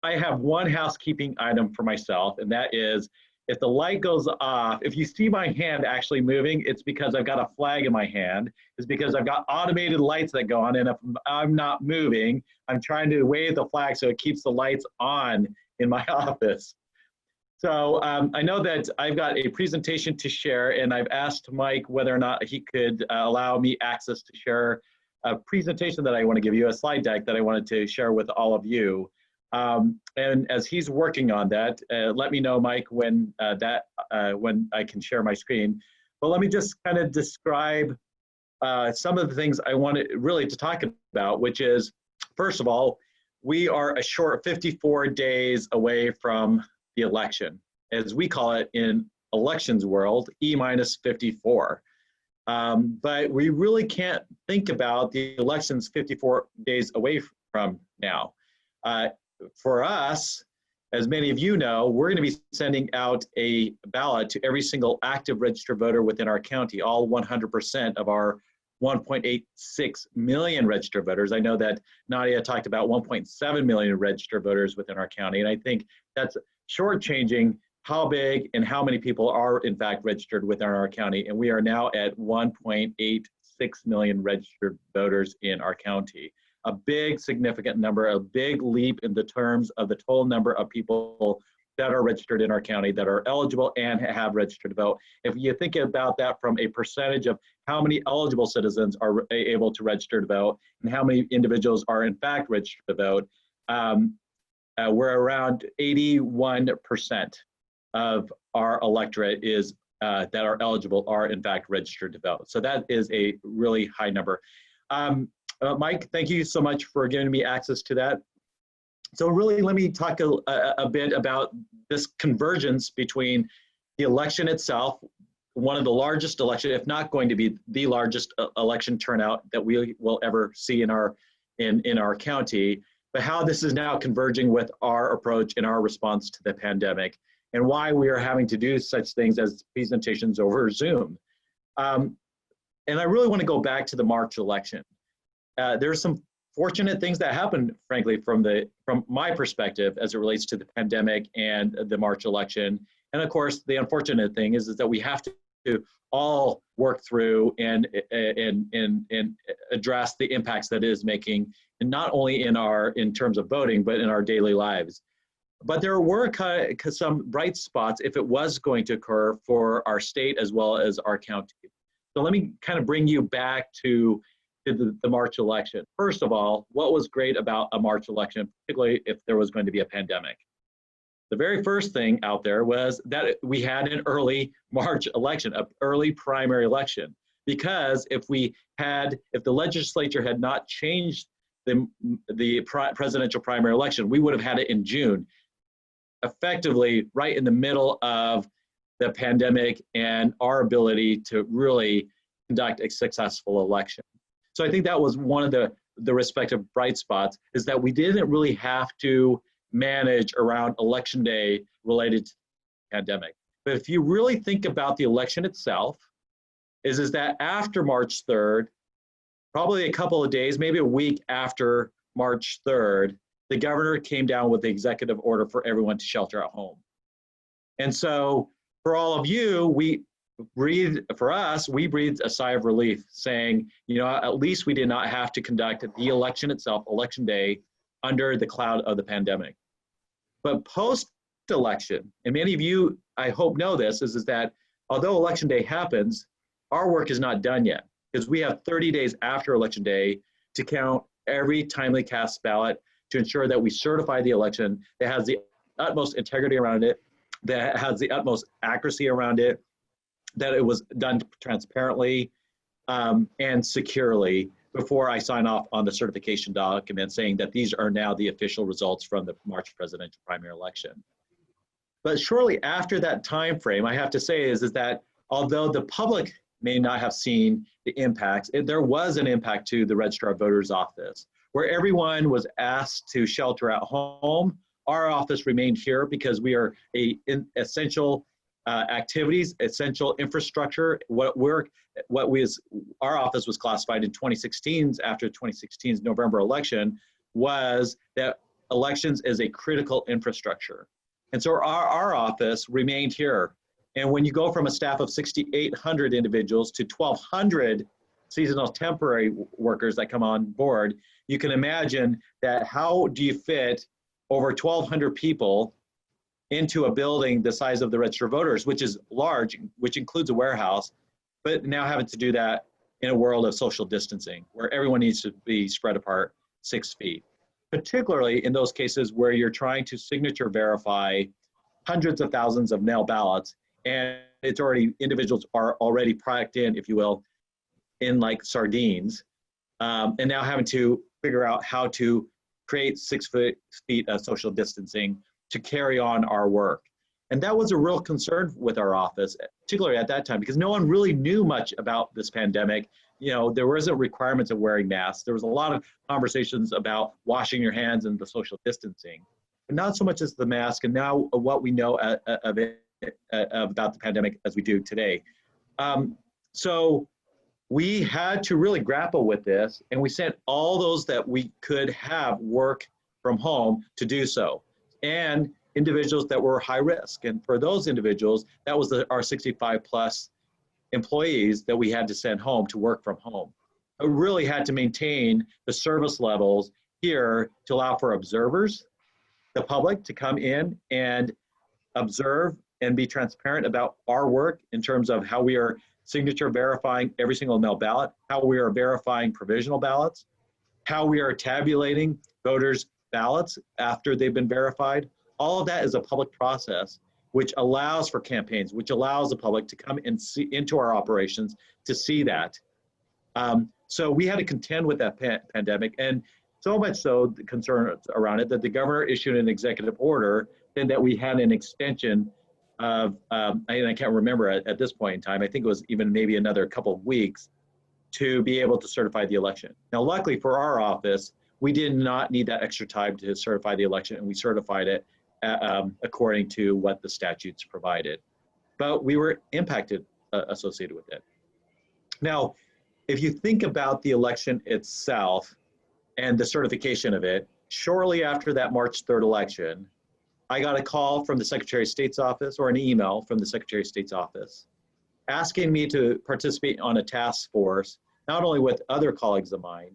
I have one housekeeping item for myself, and that is if the light goes off, if you see my hand actually moving, it's because I've got a flag in my hand. It's because I've got automated lights that go on, and if I'm not moving, I'm trying to wave the flag so it keeps the lights on in my office. So I know that I've got a presentation to share, and I've asked Mike whether or not he could allow me access to share a presentation that I want to give you, a slide deck that I wanted to share with all of you. And as he's working on that, let me know, Mike, when when I can share my screen. But let me just kind of describe some of the things I wanted really to talk about, which is, first of all, we are a short 54 days away from the election, as we call it in elections world, E-54. But we really can't think about the elections 54 days away from now. For us, as many of you know, we're going to be sending out a ballot to every single active registered voter within our county, all 100% of our 1.86 million registered voters. I know that Nadia talked about 1.7 million registered voters within our county, and I think that's shortchanging how big and how many people are in fact registered within our county. And we are now at 1.86 million registered voters in our county. A big significant number, a big leap in the terms of the total number of people that are registered in our county that are eligible and have registered to vote. If you think about that from a percentage of how many eligible citizens are able to register to vote and how many individuals are in fact registered to vote, we're around 81% of our electorate is that are eligible are in fact registered to vote. So that is a really high number. Mike, thank you so much for giving me access to that. So really, let me talk a bit about this convergence between the election itself, one of the largest election, if not going to be the largest election turnout that we will ever see in our county, but how this is now converging with our approach and our response to the pandemic, and why we are having to do such things as presentations over Zoom. And I really want to go back to the March election. There's some fortunate things that happened, frankly, from my perspective as it relates to the pandemic and the March election. And of course, the unfortunate thing is that we have to all work through and address the impacts that it is making, and not only in terms of voting, but in our daily lives. But there were some bright spots if it was going to occur for our state as well as our county. So let me kind of bring you back to the March election. First of all, what was great about a March election, particularly if there was going to be a pandemic? The very first thing out there was that we had an early March election, an early primary election, because if the legislature had not changed the presidential primary election, we would have had it in June, effectively right in the middle of the pandemic and our ability to really conduct a successful election. So I think that was one of the respective bright spots, is that we didn't really have to manage around election day related to the pandemic. But if you really think about the election itself, is that after March 3rd, probably a couple of days, maybe a week after March 3rd, the governor came down with the executive order for everyone to shelter at home. And so for all of you, we breathed a sigh of relief, saying, at least we did not have to conduct the election itself, election day, under the cloud of the pandemic. But post-election, and many of you, I hope, know this, is that although election day happens, our work is not done yet, because we have 30 days after election day to count every timely cast ballot, to ensure that we certify the election that has the utmost integrity around it, that has the utmost accuracy around it, that it was done transparently and securely before I sign off on the certification document saying that these are now the official results from the March presidential primary election. But shortly after that time frame, I have to say is that although the public may not have seen the impacts, there was an impact to the Registrar of Voters office, where everyone was asked to shelter at home. Our office remained here because we are essential activities, essential infrastructure. Our office was classified in 2016's, after 2016's November election, was that elections is a critical infrastructure. And so our office remained here. And when you go from a staff of 6,800 individuals to 1,200 seasonal temporary workers that come on board, you can imagine that how do you fit over 1,200 people into a building the size of the Register of Voters, which is large, which includes a warehouse, but now having to do that in a world of social distancing, where everyone needs to be spread apart 6 feet, particularly in those cases where you're trying to signature verify hundreds of thousands of mail ballots, and it's already, individuals are already packed in, if you will, in like sardines, and now having to figure out how to create 6 feet of social distancing to carry on our work. And that was a real concern with our office, particularly at that time, because no one really knew much about this pandemic. You know, there wasn't requirements of wearing masks. There was a lot of conversations about washing your hands and the social distancing, but not so much as the mask and now what we know of it, about the pandemic as we do today. So we had to really grapple with this, and we sent all those that we could have work from home to do so, and individuals that were high risk. And for those individuals, that was our 65 plus employees that we had to send home to work from home. We really had to maintain the service levels here to allow for observers, the public, to come in and observe and be transparent about our work in terms of how we are signature verifying every single mail ballot, how we are verifying provisional ballots, how we are tabulating voters' ballots after they've been verified. All of that is a public process, which allows for campaigns, which allows the public to come and see into our operations to see that. So we had to contend with that pandemic, and so much so the concern around it that the governor issued an executive order and that we had an extension of, and I can't remember at this point in time, I think it was even maybe another couple of weeks to be able to certify the election. Now, luckily for our office, we did not need that extra time to certify the election, and we certified it according to what the statutes provided. But we were impacted associated with it. Now, if you think about the election itself and the certification of it, shortly after that March 3rd election, I got a call from the Secretary of State's office, or an email from the Secretary of State's office, asking me to participate on a task force, not only with other colleagues of mine,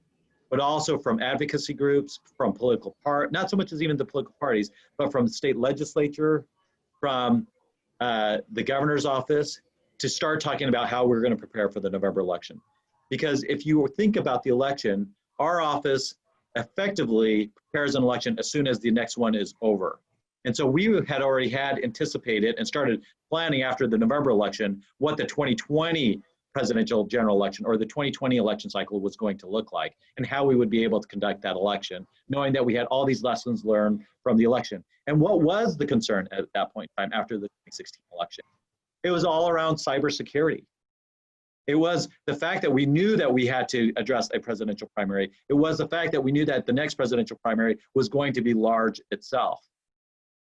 but also from advocacy groups, from political not so much as even the political parties, but from the state legislature, from the governor's office, to start talking about how we're going to prepare for the November election. Because if you think about the election, our office effectively prepares an election as soon as the next one is over. And so we had already anticipated and started planning after the November election what the 2020 presidential general election or the 2020 election cycle was going to look like and how we would be able to conduct that election, knowing that we had all these lessons learned from the election. And what was the concern at that point in time after the 2016 election? It was all around cybersecurity. It was the fact that we knew that we had to address a presidential primary. It was the fact that we knew that the next presidential primary was going to be large itself.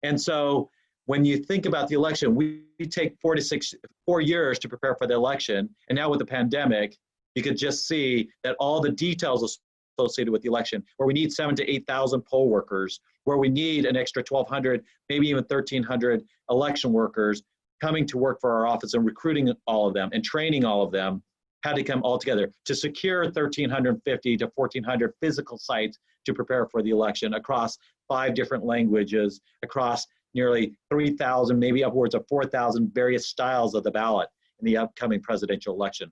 And so when you think about the election, we take 4 years to prepare for the election. And now with the pandemic, you could just see that all the details associated with the election, where we need 7,000 to 8,000 poll workers, where we need an extra 1,200, maybe even 1,300 election workers coming to work for our office and recruiting all of them and training all of them, had to come all together to secure 1,350 to 1,400 physical sites to prepare for the election across 5 different languages, across nearly 3,000, maybe upwards of 4,000 various styles of the ballot in the upcoming presidential election.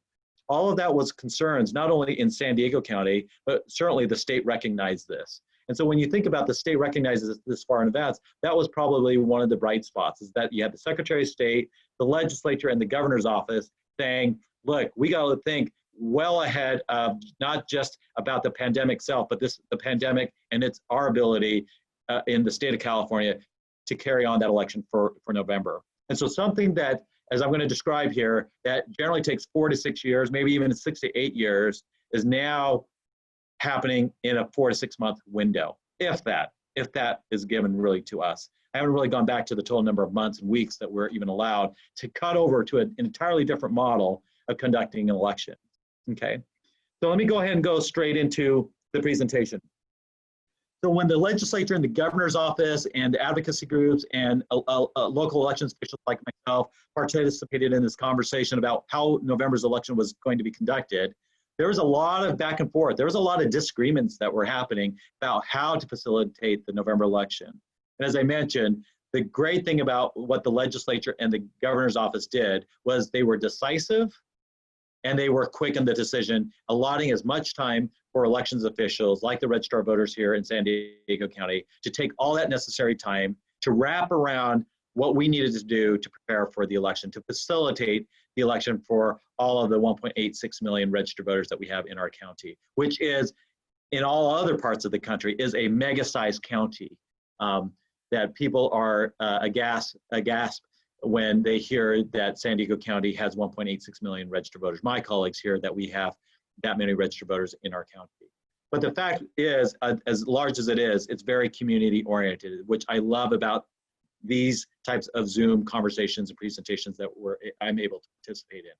All of that was concerns, not only in San Diego County, but certainly the state recognized this. And so when you think about the state recognizes this far in advance, that was probably one of the bright spots, is that you had the Secretary of State, the legislature, and the governor's office saying, look, we got to think well ahead of not just about the pandemic itself, but the pandemic and our ability in the state of California to carry on that election for November. And so something that, as I'm going to describe here, that generally takes 4 to 6 years, maybe even 6 to 8 years, is now happening in a 4 to 6 month window, if that is given really to us. I haven't really gone back to the total number of months and weeks that we're even allowed to cut over to an entirely different model of conducting an election. Okay, so let me go ahead and go straight into the presentation. So when the legislature and the governor's office and advocacy groups and local elections officials like myself participated in this conversation about how November's election was going to be conducted, there was a lot of back and forth. There was a lot of disagreements that were happening about how to facilitate the November election. And as I mentioned, the great thing about what the legislature and the governor's office did was they were decisive and they were quick in the decision, allotting as much time for elections officials like the Registrar of Voters here in San Diego County to take all that necessary time to wrap around what we needed to do to prepare for the election, to facilitate the election for all of the 1.86 million registered voters that we have in our county, which is, in all other parts of the country, is a mega-sized county that people are aghast when they hear that San Diego County has 1.86 million registered voters. My colleagues hear that we have that many registered voters in our county. But the fact is, as large as it is, it's very community oriented, which I love about these types of Zoom conversations and presentations that I'm able to participate in.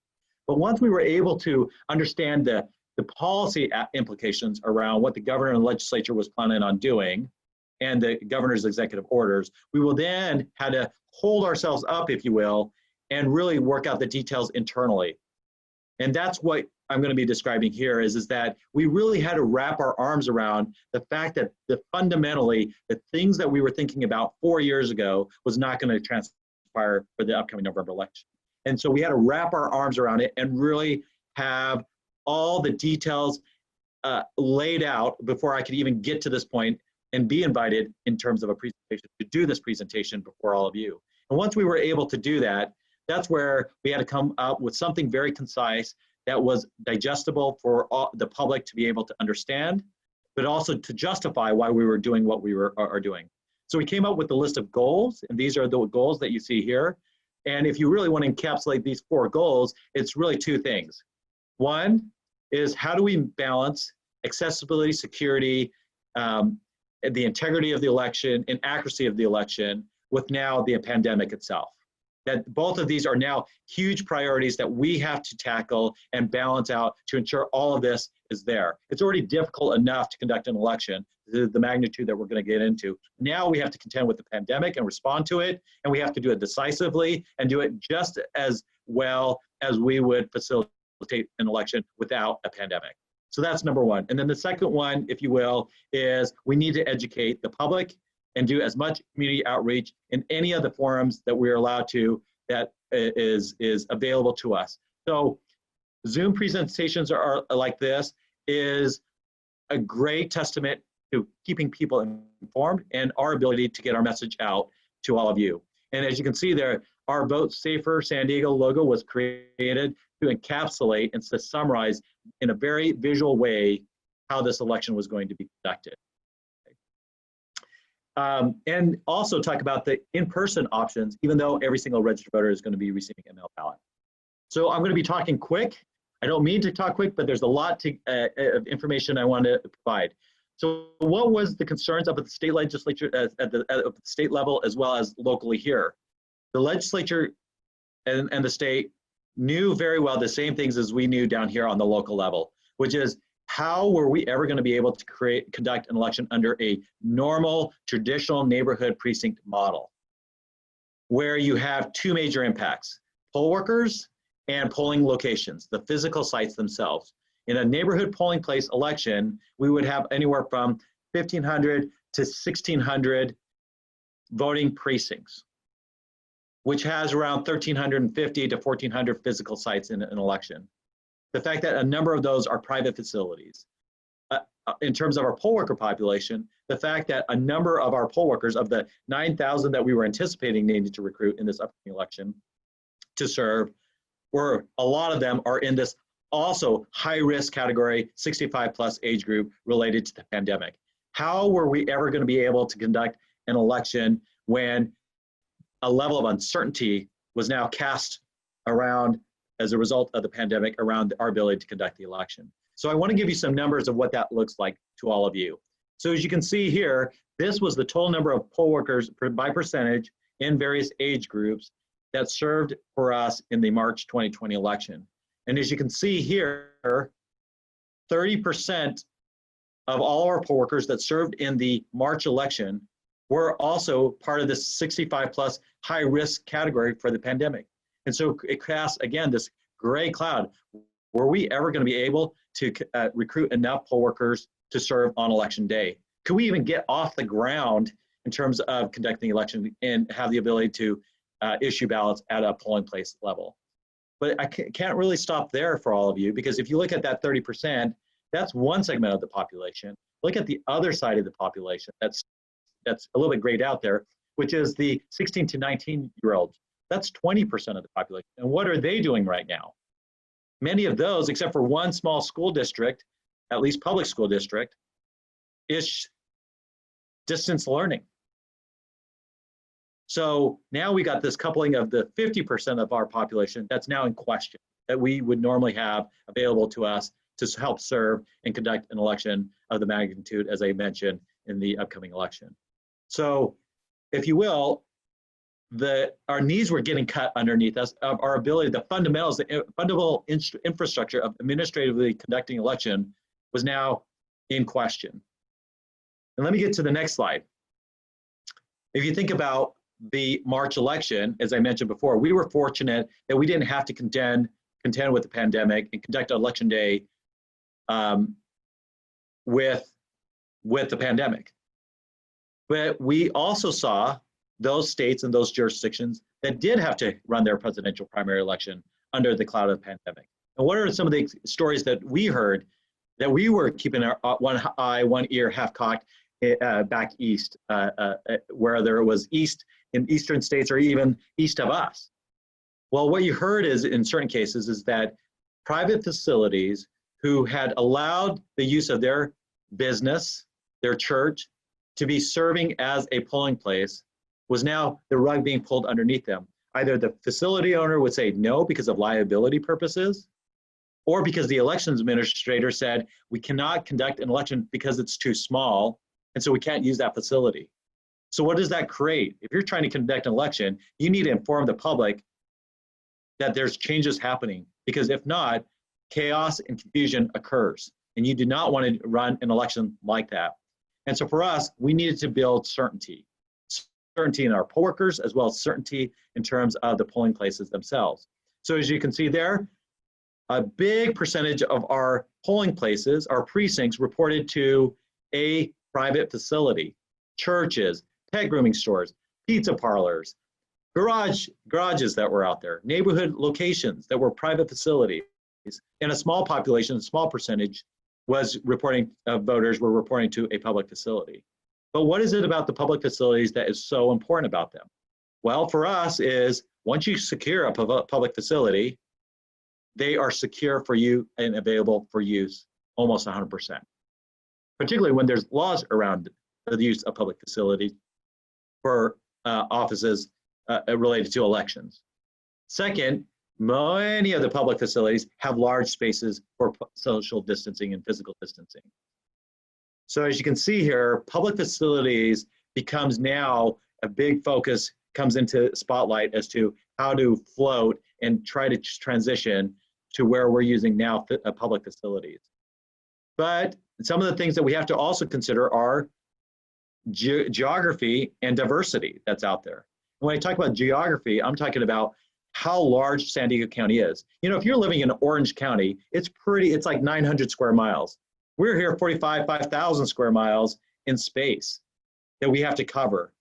But once we were able to understand the policy implications around what the governor and the legislature was planning on doing and the governor's executive orders, we will then had to hold ourselves up, if you will, and really work out the details internally. And that's what I'm going to be describing here is that we really had to wrap our arms around the fact that fundamentally the things that we were thinking about 4 years ago was not going to transpire for the upcoming November election. And so we had to wrap our arms around it and really have all the details laid out before I could even get to this point and be invited in terms of a presentation to do this presentation before all of you. And once we were able to do that, that's where we had to come up with something very concise that was digestible for the public to be able to understand, but also to justify why we were doing what we are doing. So we came up with a list of goals, and these are the goals that you see here. And if you really want to encapsulate these 4 goals, it's really 2 things. One is how do we balance accessibility, security, the integrity of the election, and accuracy of the election with now the pandemic itself. That both of these are now huge priorities that we have to tackle and balance out to ensure all of this is there. It's already difficult enough to conduct an election, the magnitude that we're going to get into. Now we have to contend with the pandemic and respond to it, and we have to do it decisively and do it just as well as we would facilitate an election without a pandemic. So that's number one. And then the second one, if you will, is we need to educate the public and do as much community outreach in any of the forums that we're allowed to that is available to us. So Zoom presentations are like this is a great testament to keeping people informed and our ability to get our message out to all of you. And as you can see there, our Vote Safer San Diego logo was created to encapsulate and to summarize in a very visual way how this election was going to be conducted. And also talk about the in-person options, even though every single registered voter is going to be receiving a mail ballot. So I'm going to be talking quick. I don't mean to talk quick, but there's a lot of information I want to provide. So what was the concerns up at the state legislature at the state level as well as locally here? The legislature and the state knew very well the same things as we knew down here on the local level, which is how were we ever going to be able to conduct an election under a normal, traditional neighborhood precinct model, where you have 2 major impacts, poll workers and polling locations, the physical sites themselves. In a neighborhood polling place election, we would have anywhere from 1,500 to 1,600 voting precincts, which has around 1,350 to 1,400 physical sites in an election. The fact that a number of those are private facilities. In terms of our poll worker population, the fact that a number of our poll workers, of the 9,000 that we were anticipating needing to recruit in this upcoming election to serve, were a lot of them are in this also high risk category, 65 plus age group related to the pandemic. How were we ever going to be able to conduct an election when a level of uncertainty was now cast around as a result of the pandemic around our ability to conduct the election? So I want to give you some numbers of what that looks like to all of you. So as you can see here, this was the total number of poll workers by percentage in various age groups that served for us in the March 2020 election. And as you can see here, 30% of all our poll workers that served in the March election were also part of this 65 plus high risk category for the pandemic. And so it casts, again, this gray cloud. Were we ever going to be able to recruit enough poll workers to serve on election day? Could we even get off the ground in terms of conducting the election and have the ability to issue ballots at a polling place level? But I can't really stop there for all of you, because if you look at that 30%, that's one segment of the population. Look at the other side of the population that's a little bit grayed out there, which is the 16 to 19-year-olds. That's 20% of the population. And what are they doing right now? Many of those, except for one small school district, at least public school district, is distance learning. So now we got this coupling of the 50% of our population that's now in question, that we would normally have available to us to help serve and conduct an election of the magnitude, as I mentioned, in the upcoming election. So, if you will, our knees were getting cut underneath us of our ability, the fundamentals, the fundamental infrastructure of administratively conducting election was now in question. And let me get to the next slide. If you think about the March election, as I mentioned before, we were fortunate that we didn't have to contend with the pandemic and conduct election day with the pandemic. But we also saw those states and those jurisdictions that did have to run their presidential primary election under the cloud of the pandemic. And what are some of the stories that we heard that we were keeping our one eye, one ear half cocked back east, where there was east in eastern states or even east of us? Well, what you heard is, in certain cases, is that private facilities who had allowed the use of their business, their church, to be serving as a polling place was now the rug being pulled underneath them. Either the facility owner would say no because of liability purposes, or because the elections administrator said, we cannot conduct an election because it's too small, and so we can't use that facility. So what does that create? If you're trying to conduct an election, you need to inform the public that there's changes happening, because if not, chaos and confusion occurs, and you do not want to run an election like that. And so for us, we needed to build certainty in our poll workers, as well as certainty in terms of the polling places themselves. So as you can see there, a big percentage of our polling places, our precincts, reported to a private facility: churches, pet grooming stores, pizza parlors, garages that were out there, neighborhood locations that were private facilities. And a small population, a small percentage, was reporting, voters were reporting to a public facility. But what is it about the public facilities that is so important about them? Well, for us is, once you secure a public facility, they are secure for you and available for use almost 100%. Particularly when there's laws around the use of public facilities for offices related to elections. Second, many of the public facilities have large spaces for social distancing and physical distancing. So as you can see here, public facilities becomes now a big focus, comes into spotlight as to how to float and try to transition to where we're using now public facilities. But some of the things that we have to also consider are geography and diversity that's out there. When I talk about geography, I'm talking about how large San Diego County is. You know, if you're living in Orange County, it's like 900 square miles. We're here 5,000 square miles in space that we have to cover.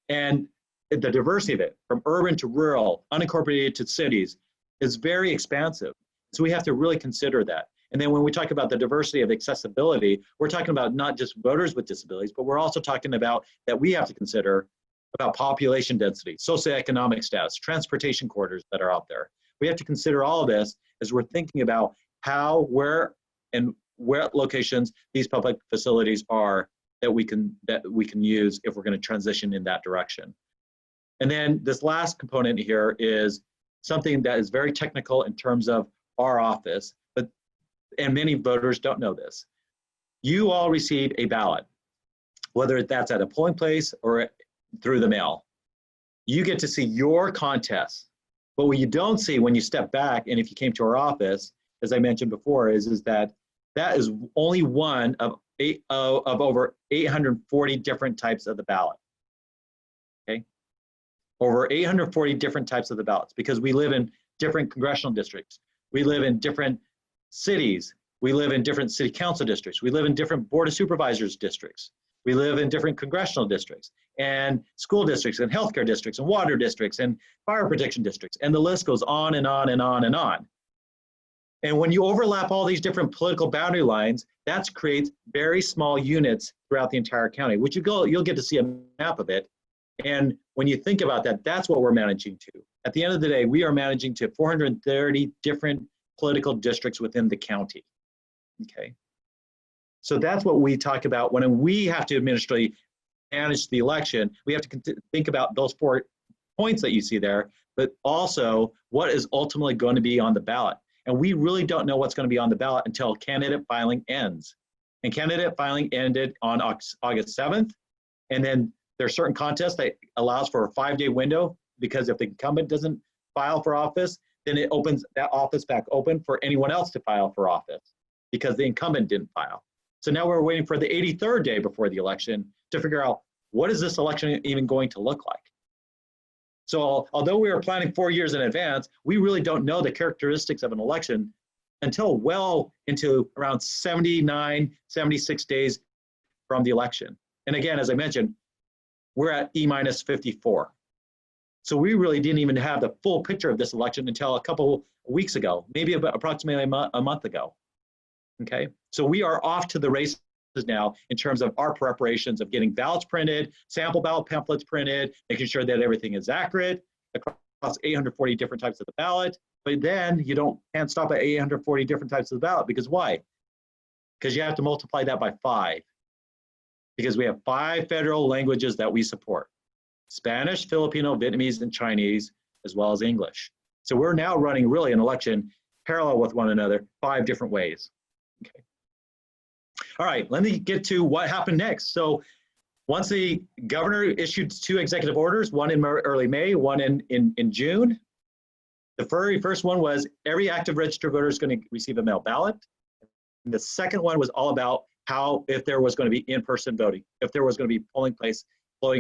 And the diversity of it, from urban to rural, unincorporated to cities, is very expansive. So we have to really consider that. And then when we talk about the diversity of accessibility, we're talking about not just voters with disabilities, but we're also talking about that we have to consider about population density, socioeconomic status, transportation corridors that are out there. We have to consider all of this as we're thinking about how, where, and what locations these public facilities are that we can use if we're going to transition in that direction. And then this last component here is something that is very technical in terms of our office, and many voters don't know this. You all receive a ballot, whether that's at a polling place or through the mail. You get to see your contest. But what you don't see when you step back, and if you came to our office, as I mentioned before, is that is only one of over 840 different types of the ballot. Okay, over 840 different types of the ballots, because we live in different congressional districts, we live in different cities, we live in different city council districts, we live in different board of supervisors districts, we live in different congressional districts and school districts and healthcare districts and water districts and fire protection districts, and the list goes on and on and on and on. And when you overlap all these different political boundary lines, that creates very small units throughout the entire county, which you'll get to see a map of it. And when you think about that, that's what we're managing to. At the end of the day, we are managing to 430 different political districts within the county. Okay. So that's what we talk about when we have to administratively manage the election. We have to think about those 4 points that you see there, but also what is ultimately going to be on the ballot. And we really don't know what's going to be on the ballot until candidate filing ends. And candidate filing ended on August 7th. And then there's certain contests that allows for a 5-day window, because if the incumbent doesn't file for office, then it opens that office back open for anyone else to file for office because the incumbent didn't file. So now we're waiting for the 83rd day before the election to figure out, what is this election even going to look like? So although we were planning 4 years in advance, we really don't know the characteristics of an election until well into around 79, 76 days from the election. And again, as I mentioned, we're at E-minus 54. So we really didn't even have the full picture of this election until a couple weeks ago, maybe about approximately a month ago. Okay, so we are off to the races now in terms of our preparations of getting ballots printed, sample ballot pamphlets printed, making sure that everything is accurate across 840 different types of the ballot. But then you can't stop at 840 different types of the ballot, because why? Because you have to multiply that by 5. Because we have 5 federal languages that we support: Spanish, Filipino, Vietnamese, and Chinese, as well as English. So we're now running really an election parallel with one another, 5 different ways. Okay. All right, let me get to what happened next. So once the governor issued 2 executive orders, one in early May, one in June. The very first one was every active registered voter is going to receive a mail ballot. And the second one was all about if there was going to be in-person voting, if there was going to be polling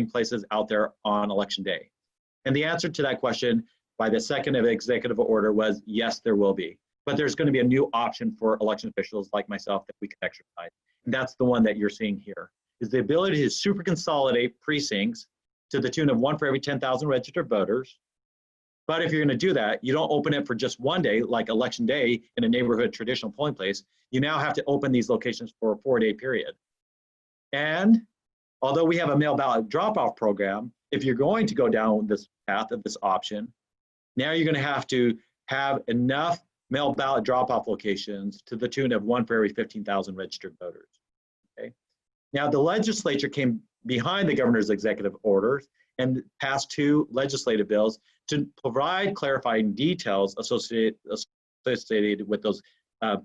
places out there on election day. And the answer to that question by the second executive order was yes, there will be. But there's going to be a new option for election officials like myself that we can exercise. And that's the one that you're seeing here, is the ability to super consolidate precincts to the tune of 1 for every 10,000 registered voters. But if you're going to do that, you don't open it for just one day, like election day in a neighborhood traditional polling place. You now have to open these locations for a 4-day period. And although we have a mail ballot drop-off program, if you're going to go down this path of this option, now you're going to have enough mail ballot drop-off locations to the tune of 1 for every 15,000 registered voters. Okay. Now the legislature came behind the governor's executive orders and passed 2 legislative bills to provide clarifying details associated with those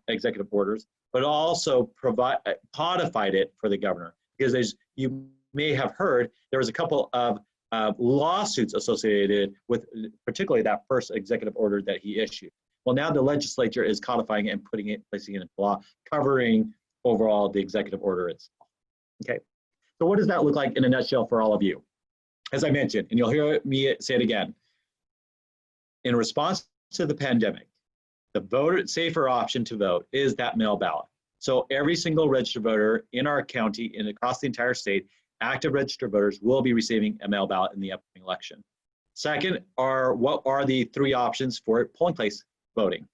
executive orders, but also codified it for the governor. Because as you may have heard, there was a couple of lawsuits associated with particularly that first executive order that he issued. Well, now the legislature is codifying it and placing it into law, covering overall the executive order itself. Okay, so what does that look like in a nutshell for all of you? As I mentioned, and you'll hear me say it again, in response to the pandemic, the safer option to vote is that mail ballot. So every single registered voter in our county and across the entire state, active registered voters will be receiving a mail ballot in the upcoming election. Second, what are the 3 options for polling place voting?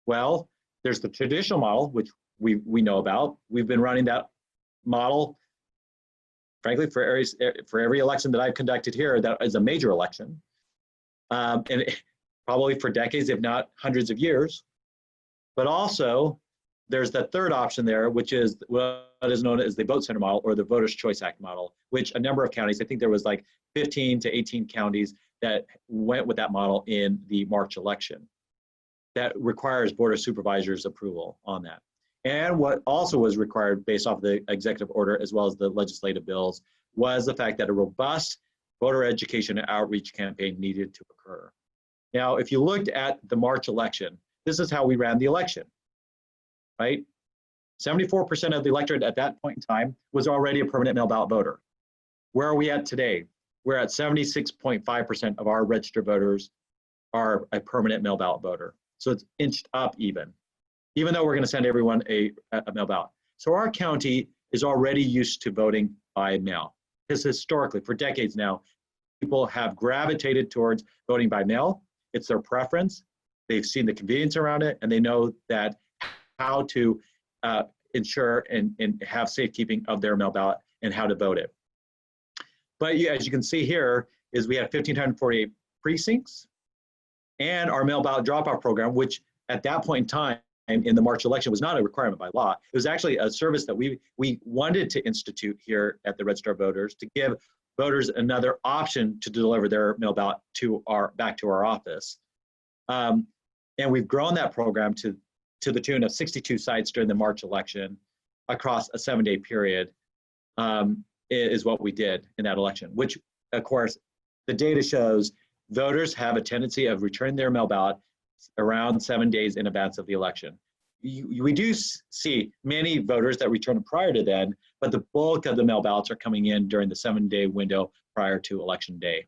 Well, there's the traditional model, which we know about. We've been running that model, frankly, for every election that I've conducted here that is a major election, and probably for decades, if not hundreds of years. But also, there's the third option there, which is what is known as the Vote Center model or the Voters' Choice Act model, which a number of counties, I think there was like 15 to 18 counties that went with that model in the March election. That requires Board of Supervisors approval on that. And what also was required based off the executive order as well as the legislative bills was the fact that a robust voter education and outreach campaign needed to occur. Now, if you looked at the March election, this is how we ran the election, right? 74% of the electorate at that point in time was already a permanent mail ballot voter. Where are we at today? We're at 76.5% of our registered voters are a permanent mail ballot voter. So it's inched up even though we're going to send everyone a mail ballot. So our county is already used to voting by mail, because historically, for decades now, people have gravitated towards voting by mail. It's their preference. They've seen the convenience around it, and they know that how to ensure and have safekeeping of their mail ballot and how to vote it. But as you can see here, is we have 1,548 precincts, and our mail ballot drop-off program, which at that point in time in the March election was not a requirement by law. It was actually a service that we wanted to institute here at the Registrar of Voters to give voters another option to deliver their mail ballot back to our office. And we've grown that program to the tune of 62 sites during the March election across a 7-day period, is what we did in that election, which of course the data shows voters have a tendency of returning their mail ballot around 7 days in advance of the election. We do see many voters that return prior to then, but the bulk of the mail ballots are coming in during the 7-day window prior to election day.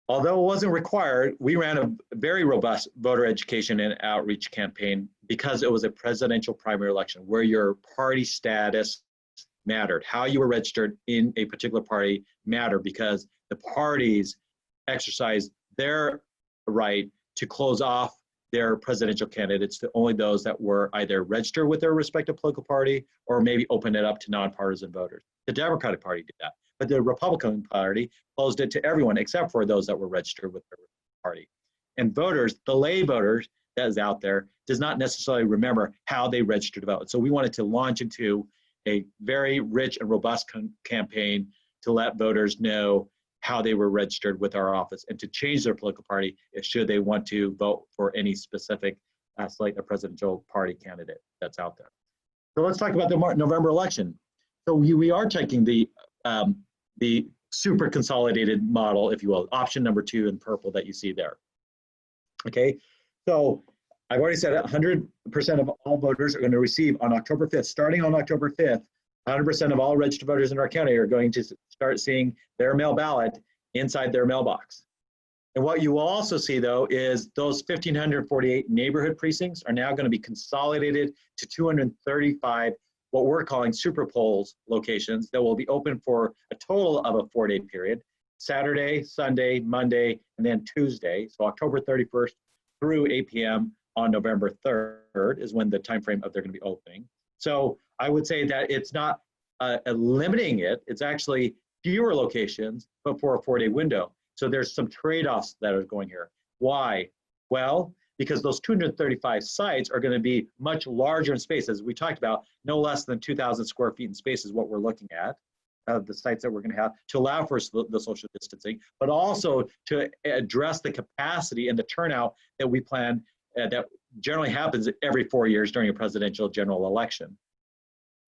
Although it wasn't required, we ran a very robust voter education and outreach campaign because it was a presidential primary election where your party status mattered. How you were registered in a particular party mattered because the parties exercised their right to close off their presidential candidates to only those that were either registered with their respective political party or maybe open it up to nonpartisan voters. The Democratic Party did that, but the Republican Party closed it to everyone except for those that were registered with their party. And voters, the lay voters that is out there, does not necessarily remember how they registered to vote. So we wanted to launch into a very rich and robust campaign to let voters know how they were registered with our office and to change their political party if should they want to vote for any specific slate of presidential party candidate that's out there. So let's talk about the November election. So we are taking the super consolidated model, if you will, option number 2 in purple that you see there. Okay, so I've already said 100% of all voters are going to receive on October 5th, starting on October 5th, 100% of all registered voters in our county are going to start seeing their mail ballot inside their mailbox. And what you will also see, though, is those 1,548 neighborhood precincts are now going to be consolidated to 235, what we're calling super polls locations that will be open for a total of a 4-day period, Saturday, Sunday, Monday, and then Tuesday. So October 31st through 8 p.m. on November 3rd is when the time frame of they're going to be opening. So I would say that it's not limiting it, it's actually fewer locations, but for a 4-day window. So there's some trade-offs that are going here. Why? Well, because those 235 sites are going to be much larger in space. As we talked about, no less than 2,000 square feet in space is what we're looking at, of the sites that we're going to have to allow for the social distancing, but also to address the capacity and the turnout that we plan that generally happens every 4 years during a presidential general election.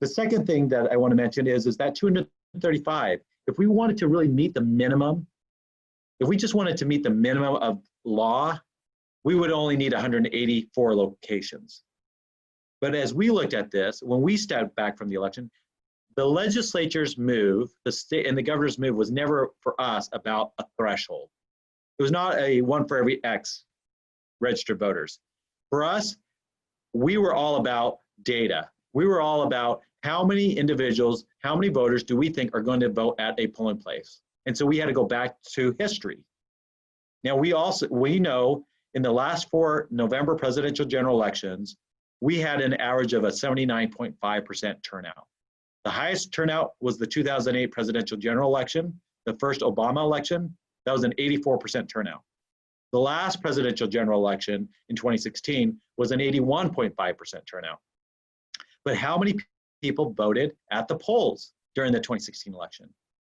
The second thing that I want to mention is that 235, if we wanted to really meet the minimum, if we just wanted to meet the minimum of law, we would only need 184 locations. But as we looked at this, when we stepped back from the election, the legislature's move, the state and the governor's move was never for us about a threshold. It was not a 1 for every X registered voters. For us, we were all about data. We were all about how many individuals, how many voters do we think are going to vote at a polling place? And so we had to go back to history. Now we know in the last 4 November presidential general elections, we had an average of a 79.5% turnout. The highest turnout was the 2008 presidential general election, the first Obama election. That was an 84% turnout. The last presidential general election in 2016 was an 81.5% turnout. But how many people voted at the polls during the 2016 election?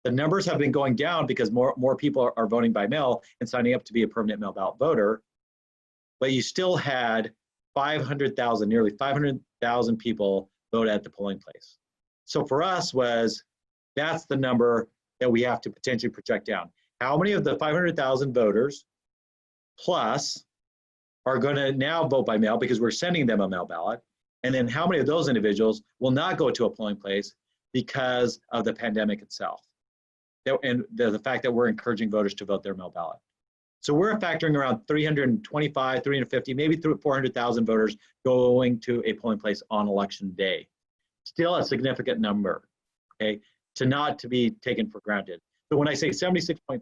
The numbers have been going down because more people are voting by mail and signing up to be a permanent mail ballot voter. But you still had 500,000, nearly 500,000 people vote at the polling place. So for us that's the number that we have to potentially project down. How many of the 500,000 voters plus are going to now vote by mail because we're sending them a mail ballot? And then how many of those individuals will not go to a polling place because of the pandemic itself? And the fact that we're encouraging voters to vote their mail ballot. So we're factoring around 325, 350, maybe 400,000 voters going to a polling place on election day. Still a significant number, okay, to be taken for granted. So when I say 76.5%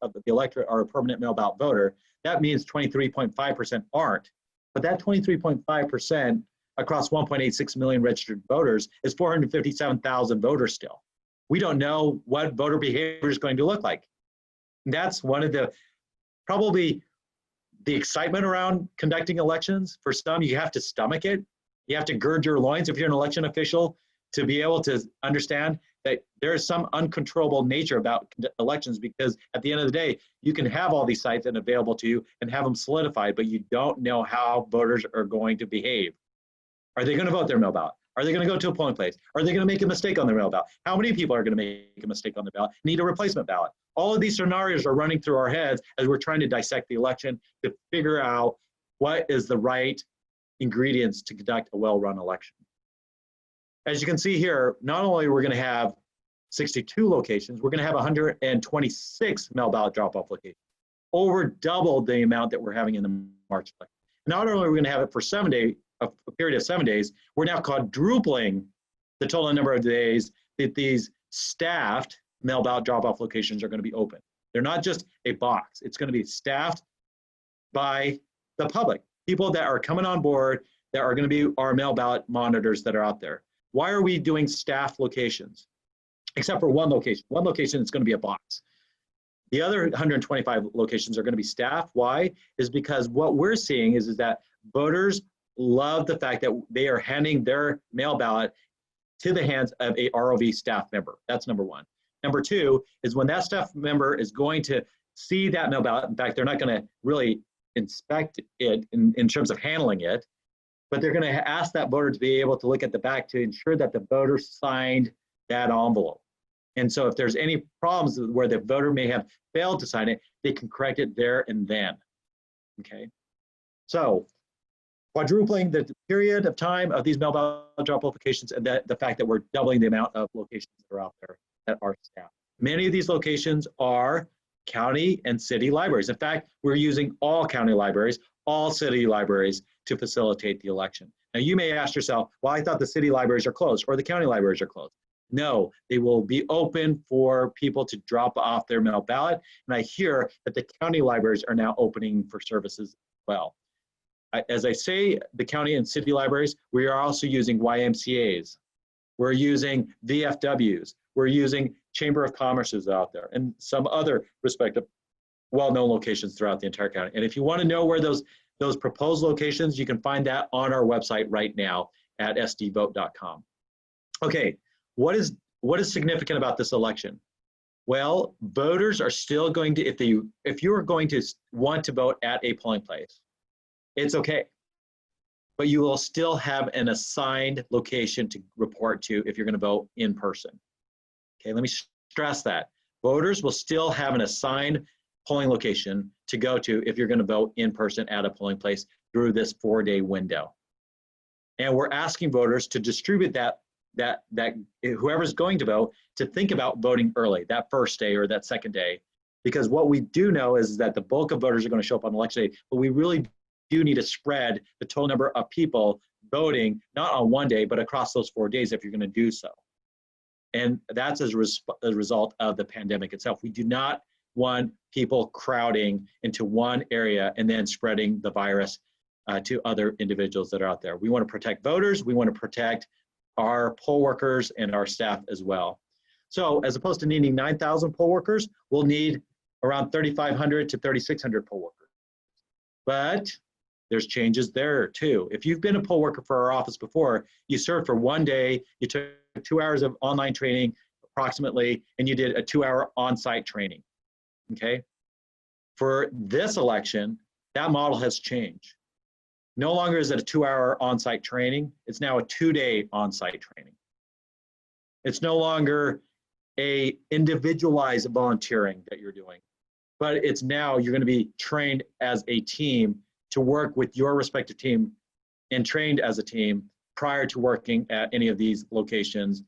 of the electorate are a permanent mail ballot voter, that means 23.5% aren't. But that 23.5% across 1.86 million registered voters is 457,000 voters still. We don't know what voter behavior is going to look like. And that's one of the, probably the excitement around conducting elections. For some, you have to stomach it. You have to gird your loins if you're an election official to be able to understand that there is some uncontrollable nature about elections, because at the end of the day, you can have all these sites and available to you and have them solidified, but you don't know how voters are going to behave. Are they going to vote their mail ballot? Are they going to go to a polling place? Are they going to make a mistake on their mail ballot? How many people are going to make a mistake on the ballot, need a replacement ballot? All of these scenarios are running through our heads as we're trying to dissect the election to figure out what is the right ingredients to conduct a well-run election. As you can see here, not only are we going to have 62 locations, we're going to have 126 mail ballot drop-off locations, over double the amount that we're having in the March election. Not only are we going to have it for 7 days, a period of 7 days, we're now quadrupling the total number of days that these staffed mail ballot drop-off locations are going to be open. They're not just a box. It's going to be staffed by the public, people that are coming on board that are going to be our mail ballot monitors that are out there. Why are we doing staffed locations? Except for one location. One location is going to be a box. The other 125 locations are going to be staffed. Why? Is because what we're seeing is that voters love the fact that they are handing their mail ballot to the hands of a ROV staff member. That's number one. Number two is when that staff member is going to see that mail ballot. In fact, they're not going to really inspect it in terms of handling it, but they're going to ask that voter to be able to look at the back to ensure that the voter signed that envelope. And so if there's any problems where the voter may have failed to sign it, they can correct it there and then, okay? So quadrupling the period of time of these mail ballot drop-off locations, and the fact that we're doubling the amount of locations that are out there that are staffed. Many of these locations are county and city libraries. In fact, we're using all county libraries, all city libraries to facilitate the election. Now you may ask yourself, well, I thought the city libraries are closed or the county libraries are closed. No, they will be open for people to drop off their mail ballot. And I hear that the county libraries are now opening for services as well. As I say, the county and city libraries, we are also using YMCAs. We're using VFWs. We're using Chamber of Commerce's out there and some other respective well-known locations throughout the entire county. And if you want to know where those proposed locations, you can find that on our website right now at sdvote.com. Okay, what is significant about this election? Well, voters are still going to, if you are going to want to vote at a polling place, it's okay. But you will still have an assigned location to report to if you're going to vote in person. Okay, let me stress that. Voters will still have an assigned polling location to go to if you're going to vote in person at a polling place through this 4-day window. And we're asking voters to distribute that whoever's going to vote to think about voting early, that first day or that second day. Because what we do know is that the bulk of voters are going to show up on election day, but we really do need to spread the total number of people voting, not on one day, but across those 4 days if you're going to do so. And that's as a result of the pandemic itself. We do not want people crowding into one area and then spreading the virus to other individuals that are out there. We want to protect voters. We want to protect our poll workers and our staff as well. So as opposed to needing 9,000 poll workers, we'll need around 3,500 to 3,600 poll workers. But there's changes there too. If you've been a poll worker for our office before, you served for 1 day, you took 2 hours of online training approximately, and you did a 2-hour on-site training, okay? For this election, that model has changed. No longer is it a 2-hour on-site training, it's now a 2-day on-site training. It's no longer a individualized volunteering that you're doing, but it's now you're going to be trained as a team to work with your respective team and trained as a team prior to working at any of these locations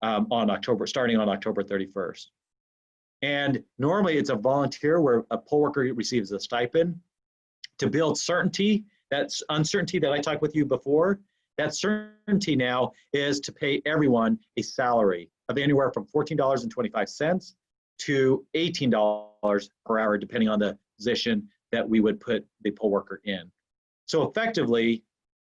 starting on October 31st. And normally it's a volunteer where a poll worker receives a stipend to build certainty. That's uncertainty that I talked with you before. That certainty now is to pay everyone a salary of anywhere from $14.25 to $18 per hour, depending on the position that we would put the poll worker in. So effectively,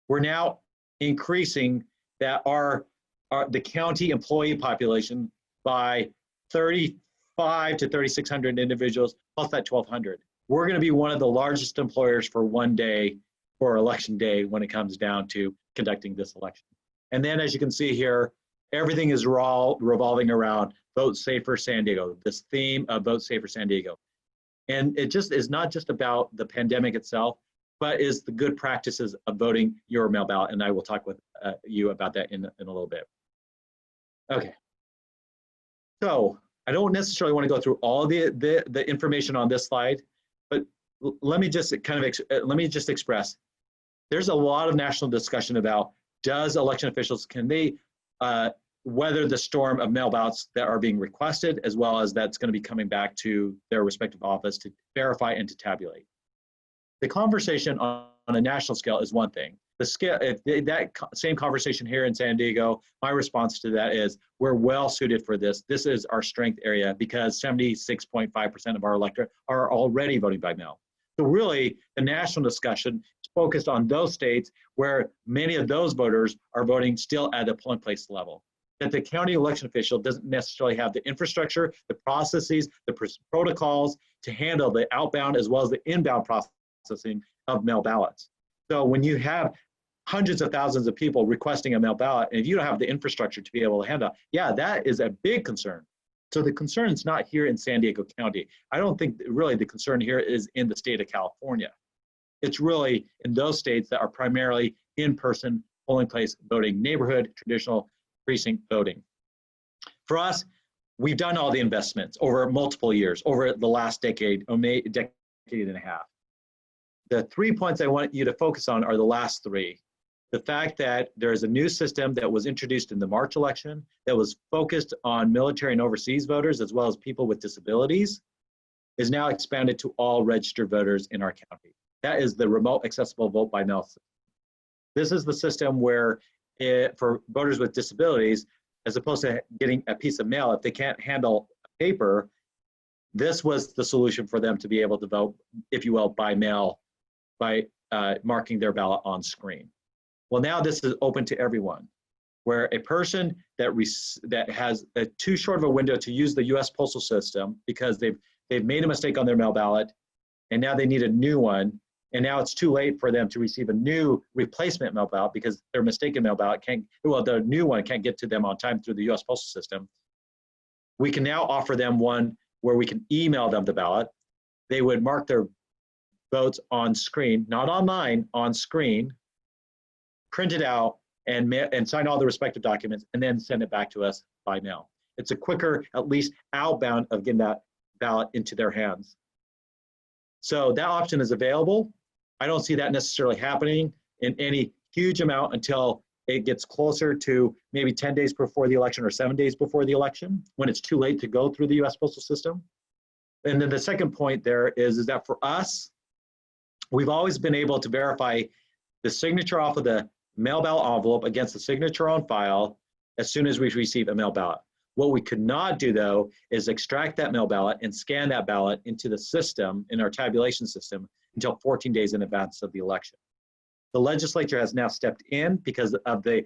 we're now increasing that the county employee population by 35 to 3,600 individuals, plus that 1,200. We're going to be one of the largest employers for one day, for election day, when it comes down to conducting this election. And then, as you can see here, everything is revolving around Vote Safer San Diego, this theme of Vote Safer San Diego. And it just is not just about the pandemic itself, but is the good practices of voting your mail ballot. And I will talk with you about that in a little bit. Okay. So I don't necessarily want to go through all the information on this slide, but let me just express, there's a lot of national discussion about, does election officials, can they weather the storm of mail ballots that are being requested, as well as that's going to be coming back to their respective office to verify and to tabulate. The conversation on a national scale is one thing. The scale, that same conversation here in San Diego, my response to that is, we're well suited for this. This is our strength area, because 76.5% of our electorate are already voting by mail. So really, the national discussion is focused on those states where many of those voters are voting still at a polling place level. That the county election official doesn't necessarily have the infrastructure, the processes, the protocols to handle the outbound as well as the inbound processing of mail ballots. So when you have hundreds of thousands of people requesting a mail ballot, and if you don't have the infrastructure to be able to handle, yeah, that is a big concern. So the concern is not here in San Diego County. I don't think really the concern here is in the state of California. It's really in those states that are primarily in-person polling place voting, neighborhood, traditional precinct voting. For us, we've done all the investments over multiple years, over the last decade, or decade and a half. The 3 points I want you to focus on are the last three. The fact that there is a new system that was introduced in the March election that was focused on military and overseas voters, as well as people with disabilities, is now expanded to all registered voters in our county. That is the remote accessible vote by mail system. This is the system where for voters with disabilities, as opposed to getting a piece of mail, if they can't handle paper, this was the solution for them to be able to vote, if you will, by mail, by marking their ballot on screen. Well, now this is open to everyone, where a person that has too short of a window to use the U.S. postal system because they've made a mistake on their mail ballot, and now they need a new one, and now it's too late for them to receive a new replacement mail ballot because their mistaken mail ballot the new one can't get to them on time through the U.S. postal system. We can now offer them one where we can email them the ballot. They would mark their votes on screen, not online, on screen, print it out, and sign all the respective documents, and then send it back to us by mail. It's a quicker, at least outbound, of getting that ballot into their hands. So that option is available. I don't see that necessarily happening in any huge amount until it gets closer to maybe 10 days before the election or 7 days before the election, when it's too late to go through the U.S. postal system. And then the second point there is that for us, we've always been able to verify the signature off of the mail ballot envelope against the signature on file as soon as we receive a mail ballot. What we could not do, though, is extract that mail ballot and scan that ballot into the system, in our tabulation system, until 14 days in advance of the election. The legislature has now stepped in because of the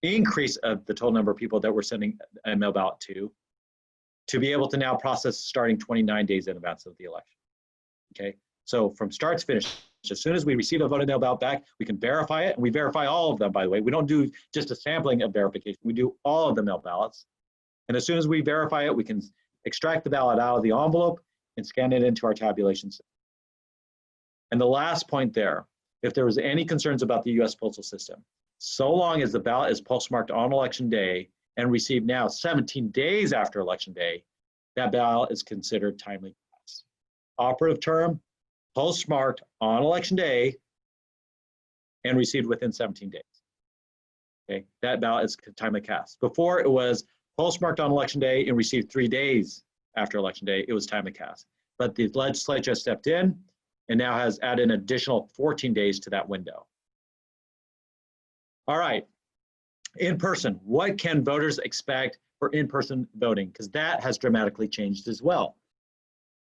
increase of the total number of people that we're sending a mail ballot to be able to now process starting 29 days in advance of the election. Okay, so from start to finish, as soon as we receive a voted mail ballot back, we can verify it, and we verify all of them, by the way. We don't do just a sampling of verification, we do all of the mail ballots. And as soon as we verify it, we can extract the ballot out of the envelope and scan it into our tabulation system. And the last point there, if there was any concerns about the U.S. postal system, so long as the ballot is postmarked on election day and received now 17 days after election day, that ballot is considered timely cast. Operative term, postmarked on election day and received within 17 days. Okay, that ballot is timely cast. Before it was postmarked on election day and received 3 days after election day, it was timely cast. But the legislature stepped in and now has added an additional 14 days to that window. All right, in person, what can voters expect for in-person voting? Because that has dramatically changed as well.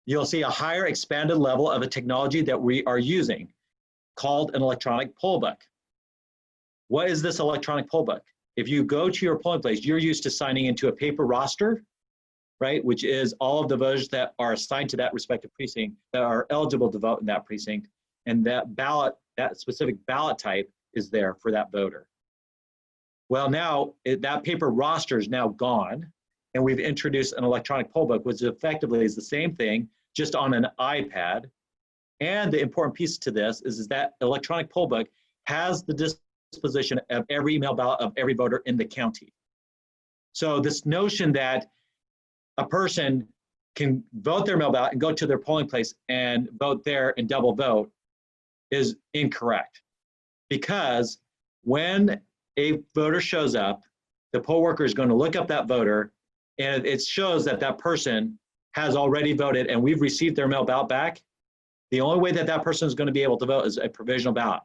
You'll see a higher expanded level of a technology that we are using called an electronic poll book. What is this electronic poll book? If you go to your polling place, you're used to signing into a paper roster, right, which is all of the voters that are assigned to that respective precinct that are eligible to vote in that precinct, and that ballot, that specific ballot type is there for that voter. Well, now that paper roster is now gone, and we've introduced an electronic poll book, which effectively is the same thing, just on an iPad. And the important piece to this is that electronic poll book has the disposition of every email ballot of every voter in the county. So this notion that a person can vote their mail ballot and go to their polling place and vote there and double vote is incorrect. Because when a voter shows up, the poll worker is going to look up that voter, and it shows that that person has already voted and we've received their mail ballot back. The only way that that person is going to be able to vote is a provisional ballot,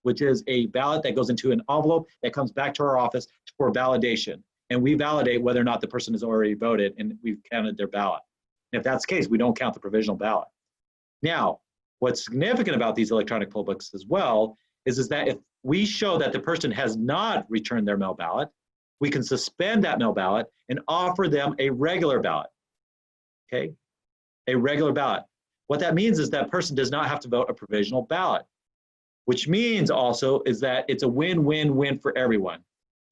which is a ballot that goes into an envelope that comes back to our office for validation. And we validate whether or not the person has already voted and we've counted their ballot. And if that's the case, we don't count the provisional ballot. Now, what's significant about these electronic poll books as well is that if we show that the person has not returned their mail ballot, we can suspend that mail ballot and offer them a regular ballot, okay? A regular ballot. What that means is that person does not have to vote a provisional ballot, which means also is that it's a win-win-win for everyone.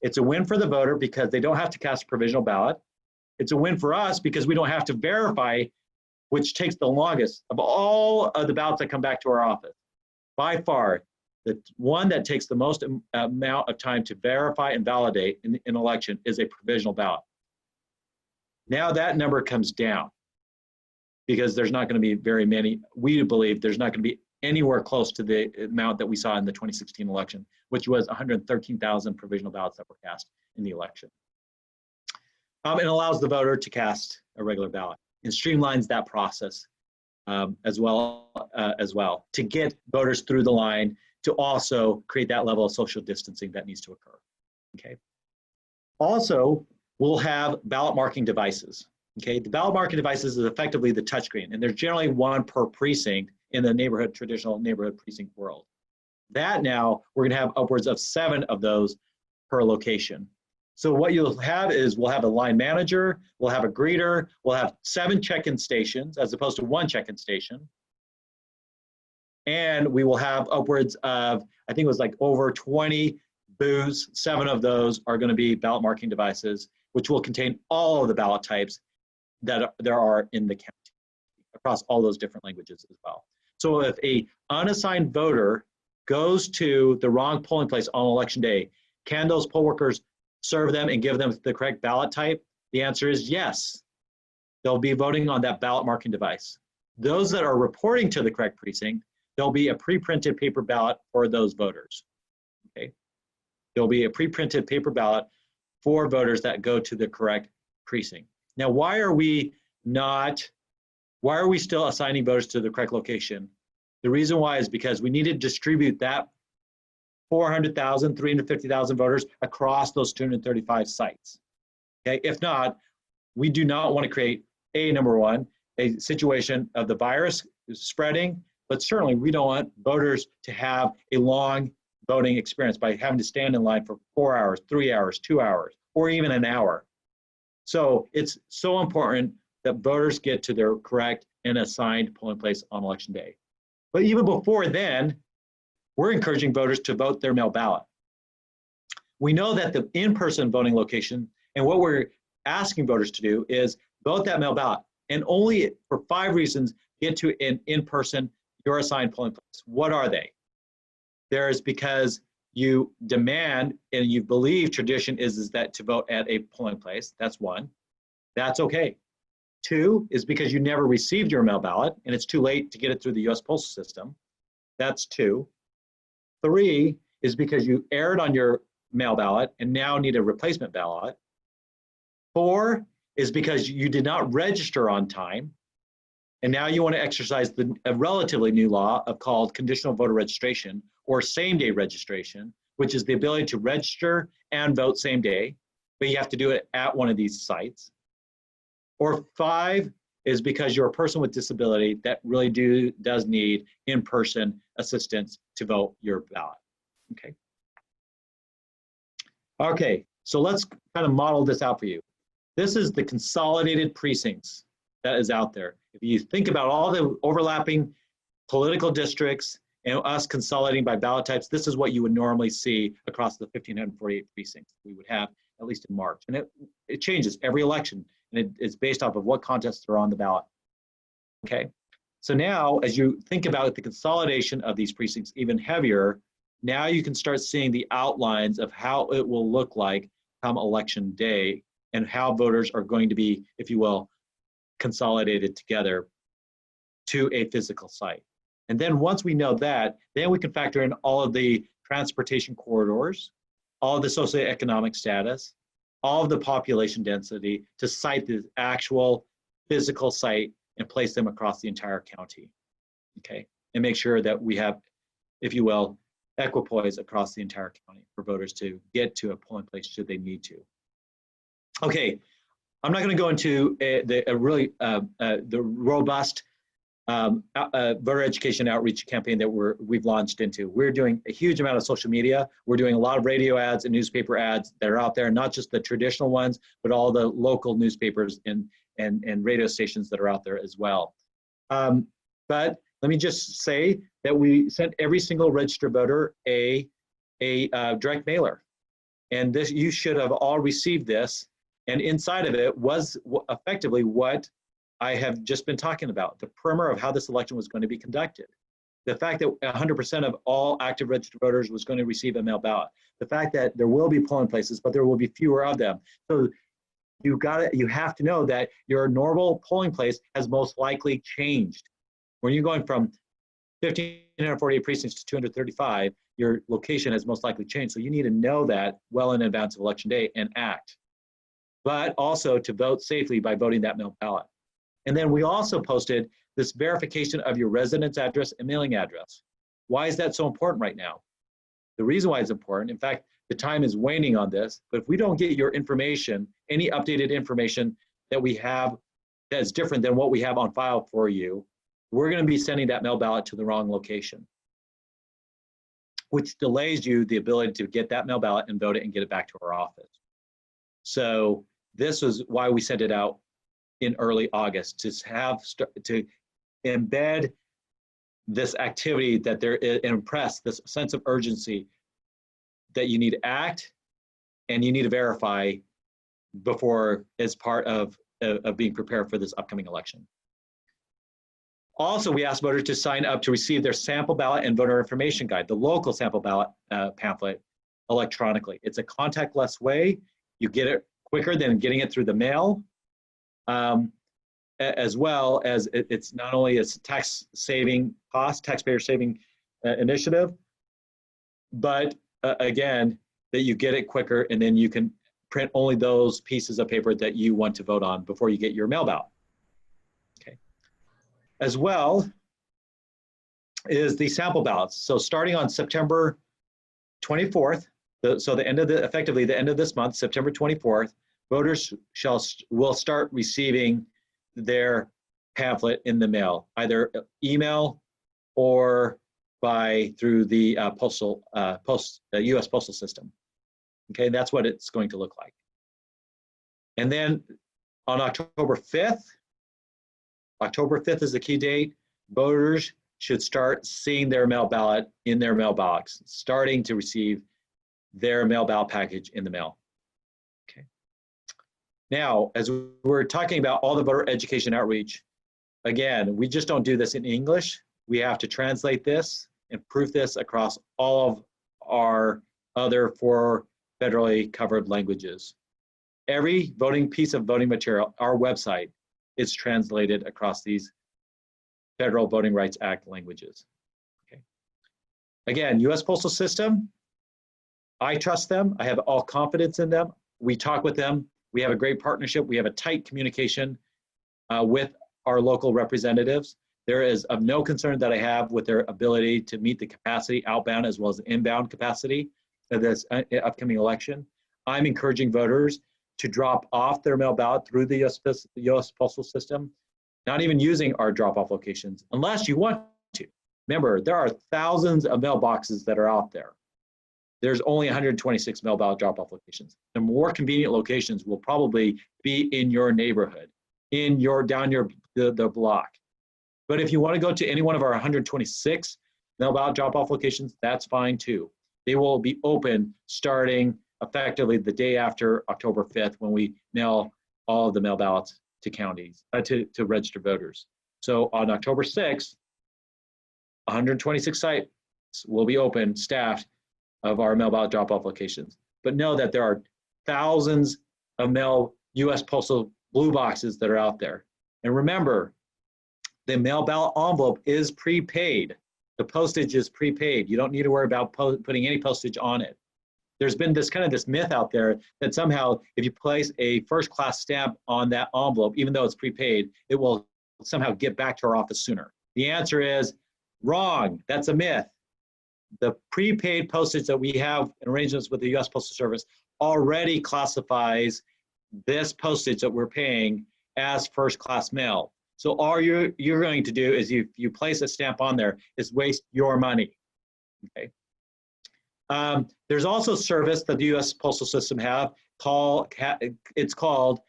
It's a win for the voter because they don't have to cast a provisional ballot. It's a win for us because we don't have to verify, which takes the longest of all of the ballots that come back to our office. By far, the one that takes the most amount of time to verify and validate in an election is a provisional ballot. Now that number comes down because there's not going to be very many. We believe there's not going to be anywhere close to the amount that we saw in the 2016 election, which was 113,000 provisional ballots that were cast in the election. It allows the voter to cast a regular ballot and streamlines that process as well to get voters through the line, to also create that level of social distancing that needs to occur. Okay. Also, we'll have ballot marking devices. Okay, the ballot marking devices is effectively the touchscreen, and there's generally one per precinct in the traditional neighborhood precinct world. That now, we're gonna have upwards of 7 of those per location. So what you'll have is we'll have a line manager, we'll have a greeter, we'll have 7 check-in stations as opposed to 1 check-in station. And we will have upwards of, I think it was like over 20 booths. 7 of those are gonna be ballot marking devices, which will contain all of the ballot types that there are in the county across all those different languages as well. So if a unassigned voter goes to the wrong polling place on election day, can those poll workers serve them and give them the correct ballot type? The answer is yes. They'll be voting on that ballot marking device. Those that are reporting to the correct precinct, there'll be a pre-printed paper ballot for those voters. Okay, there'll be a pre-printed paper ballot for voters that go to the correct precinct. Now, why are we still assigning voters to the correct location? The reason why is because we need to distribute that 400,000, 350,000 voters across those 235 sites. Okay, if not, we do not want to create number one, a situation of the virus spreading, but certainly we don't want voters to have a long voting experience by having to stand in line for 4 hours, 3 hours, 2 hours, or even an hour. So it's so important that voters get to their correct and assigned polling place on election day. But even before then, we're encouraging voters to vote their mail ballot. We know that the in-person voting location, and what we're asking voters to do is vote that mail ballot, and only for 5 reasons get to an in-person, your assigned polling place. What are they? There's because you demand and you believe tradition is that to vote at a polling place. That's 1. That's okay. 2 is because you never received your mail ballot and it's too late to get it through the US postal system. That's 2. 3 is because you erred on your mail ballot and now need a replacement ballot. 4 is because you did not register on time, and now you want to exercise a relatively new law called conditional voter registration or same-day registration, which is the ability to register and vote same day, but you have to do it at one of these sites. Or 5 is because you're a person with disability that really does need in-person assistance to vote your ballot. Okay. Okay, so let's kind of model this out for you. This is the consolidated precincts that is out there. If you think about all the overlapping political districts and us consolidating by ballot types, this is what you would normally see across the 1,548 precincts we would have, at least in March. And it changes every election, and it's based off of what contests are on the ballot. Okay, so now as you think about the consolidation of these precincts even heavier, now you can start seeing the outlines of how it will look like come election day and how voters are going to be, if you will, consolidated together to a physical site. And then once we know that, then we can factor in all of the transportation corridors, all of the socioeconomic status, all of the population density to cite the actual physical site and place them across the entire county, okay? And make sure that we have, if you will, equipoise across the entire county for voters to get to a polling place should they need to. Okay, I'm not going to go into the robust voter education outreach campaign that we've launched into. We're doing a huge amount of social media. We're doing a lot of radio ads and newspaper ads that are out there, not just the traditional ones, but all the local newspapers and radio stations that are out there as well. But let me just say that we sent every single registered voter a direct mailer. And this, you should have all received this. And inside of it was effectively what I have just been talking about, the primer of how this election was going to be conducted. The fact that 100% of all active registered voters was going to receive a mail ballot. The fact that there will be polling places, but there will be fewer of them. So you have to know that your normal polling place has most likely changed. When you're going from 1,548 precincts to 235, your location has most likely changed. So you need to know that well in advance of election day and act. But also to vote safely by voting that mail ballot. And then we also posted this verification of your residence address and mailing address. Why is that so important right now? The reason why it's important, in fact, the time is waning on this, but if we don't get your information, any updated information that we have that's different than what we have on file for you, we're going to be sending that mail ballot to the wrong location, which delays you the ability to get that mail ballot and vote it and get it back to our office. So this is why we sent it out in early August, to embed this activity that there is, and impress this sense of urgency that you need to act and you need to verify before, as part of being prepared for this upcoming election. Also, we asked voters to sign up to receive their sample ballot and voter information guide, the local sample ballot pamphlet, electronically. It's a contactless way. You get it quicker than getting it through the mail, as well as it's not only a taxpayer saving initiative, but again, that you get it quicker and then you can print only those pieces of paper that you want to vote on before you get your mail ballot. Okay. As well is the sample ballots. So starting on September 24th, effectively the end of this month, September 24th, voters will start receiving their pamphlet in the mail, either email or through the U.S. postal system. Okay, that's what it's going to look like. And then on October 5th is the key date, voters should start seeing their mail ballot in their mailbox, starting to receive their mail ballot package in the mail. Okay. Now, as we're talking about all the voter education outreach, again, we just don't do this in English. We have to translate this and proof this across all of our other 4 federally covered languages. Every piece of voting material, our website, is translated across these Federal Voting Rights Act languages. Okay. Again, U.S. Postal System, I trust them. I have all confidence in them. We talk with them. We have a great partnership. We have a tight communication with our local representatives. There is of no concern that I have with their ability to meet the capacity outbound as well as inbound capacity of this upcoming election. I'm encouraging voters to drop off their mail ballot through the US postal system, not even using our drop-off locations, unless you want to. Remember, there are thousands of mailboxes that are out there. There's only 126 mail ballot drop-off locations. The more convenient locations will probably be in your neighborhood, in your the block. But if you want to go to any one of our 126 mail ballot drop-off locations, that's fine too. They will be open starting effectively the day after October 5th when we mail all of the mail ballots to counties, to registered voters. So on October 6th, 126 sites will be open, staffed, of our mail ballot drop-off locations. But know that there are thousands of US postal blue boxes that are out there. And remember, the mail ballot envelope is prepaid. The postage is prepaid. You don't need to worry about putting any postage on it. There's been this myth out there that somehow if you place a first-class stamp on that envelope, even though it's prepaid, it will somehow get back to our office sooner. The answer is wrong. That's a myth. The prepaid postage that we have in arrangements with the US Postal Service already classifies this postage that we're paying as first-class mail. So all you're going to do is you place a stamp on there is waste your money. Okay. There's also service that the US Postal System have it's called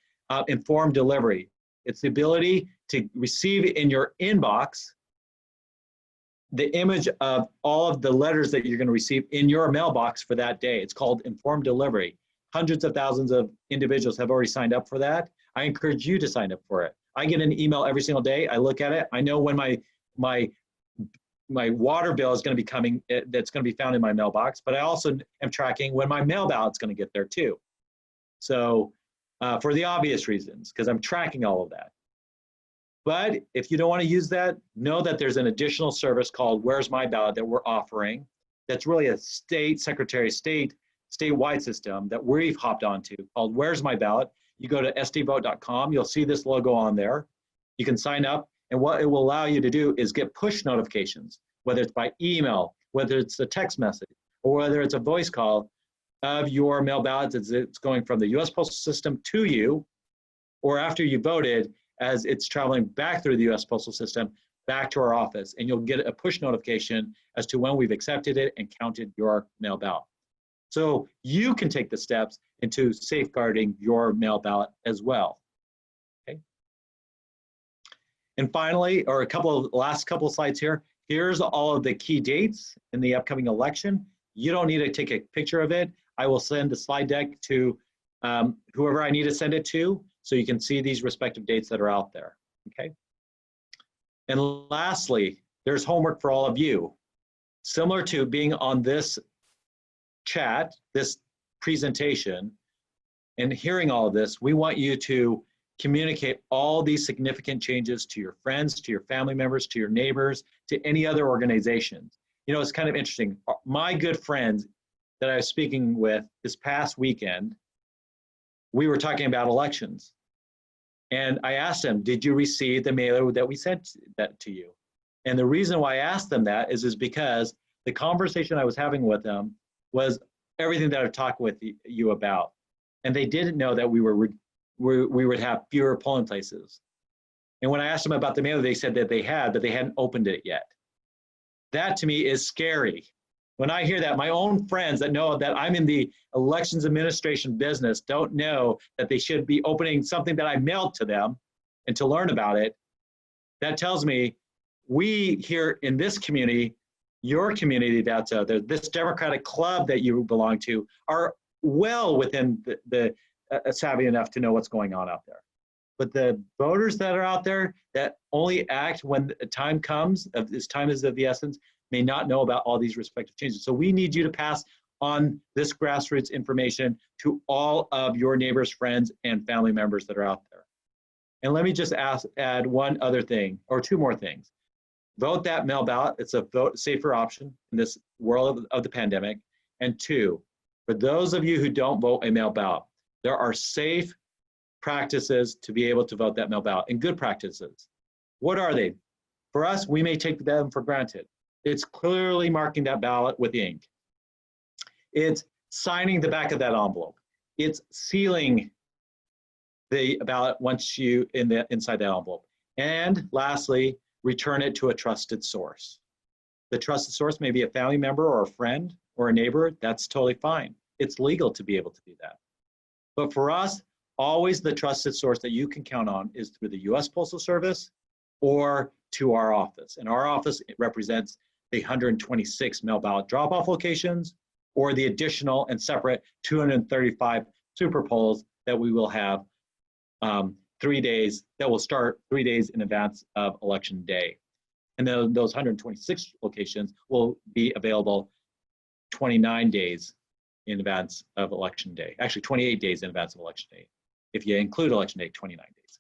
informed delivery. It's the ability to receive in your inbox the image of all of the letters that you're going to receive in your mailbox for that day. It's called informed delivery. Hundreds of thousands of individuals have already signed up for that. I encourage you to sign up for it. I get an email every single day. I look at it. I know when my water bill is going to be coming, that's going to be found in my mailbox, but I also am tracking when my mail ballot's going to get there too. So for the obvious reasons, because I'm tracking all of that. But if you don't want to use that, know that there's an additional service called Where's My Ballot that we're offering. That's really a state secretary of state, statewide system that we've hopped onto called Where's My Ballot. You go to sdvote.com, you'll see this logo on there. You can sign up, and what it will allow you to do is get push notifications, whether it's by email, whether it's a text message, or whether it's a voice call of your mail ballots as it's going from the US Postal System to you, or after you voted, as it's traveling back through the US Postal System back to our office, and you'll get a push notification as to when we've accepted it and counted your mail ballot. So you can take the steps into safeguarding your mail ballot as well. Okay. And finally, or last couple of slides here, here's all of the key dates in the upcoming election. You don't need to take a picture of it. I will send the slide deck to whoever I need to send it to, so you can see these respective dates that are out there, okay? And lastly, there's homework for all of you. Similar to being on this chat, this presentation, and hearing all of this, we want you to communicate all these significant changes to your friends, to your family members, to your neighbors, to any other organizations. You know, it's kind of interesting. My good friends that I was speaking with this past weekend, we were talking about elections. And I asked them, did you receive the mailer that we sent that to you? And the reason why I asked them that is because the conversation I was having with them was everything that I've talked with you about. And they didn't know that we would have fewer polling places. And when I asked them about the mailer, they said that they had, but they hadn't opened it yet. That to me is scary. When I hear that, my own friends that know that I'm in the elections administration business don't know that they should be opening something that I mailed to them and to learn about it. That tells me we here in this community, your community that's out there, this Democratic club that you belong to, are well within the savvy enough to know what's going on out there. But the voters that are out there that only act when the time comes, this time is of the essence, may not know about all these respective changes. So we need you to pass on this grassroots information to all of your neighbors, friends, and family members that are out there. And let me just add one other thing, or two more things. Vote that mail ballot. It's a safer option in this world of the pandemic. And two, For those of you who don't vote a mail ballot, there are safe practices to be able to vote that mail ballot, and good practices. What are they? For us, we may take them for granted. It's clearly marking that ballot with ink. It's signing the back of that envelope. It's sealing the ballot once you inside that envelope. And lastly, return it to a trusted source. The trusted source may be a family member or a friend or a neighbor. That's totally fine. It's legal to be able to do that. But for us, always the trusted source that you can count on is through the U.S. Postal Service or to our office. And our office represents the 126 mail ballot drop-off locations or the additional and separate 235 super polls that we will have 3 days, that will start 3 days in advance of Election Day. And then those 126 locations will be available 29 days in advance of Election Day. Actually, 28 days in advance of Election Day. If you include Election Day, 29 days.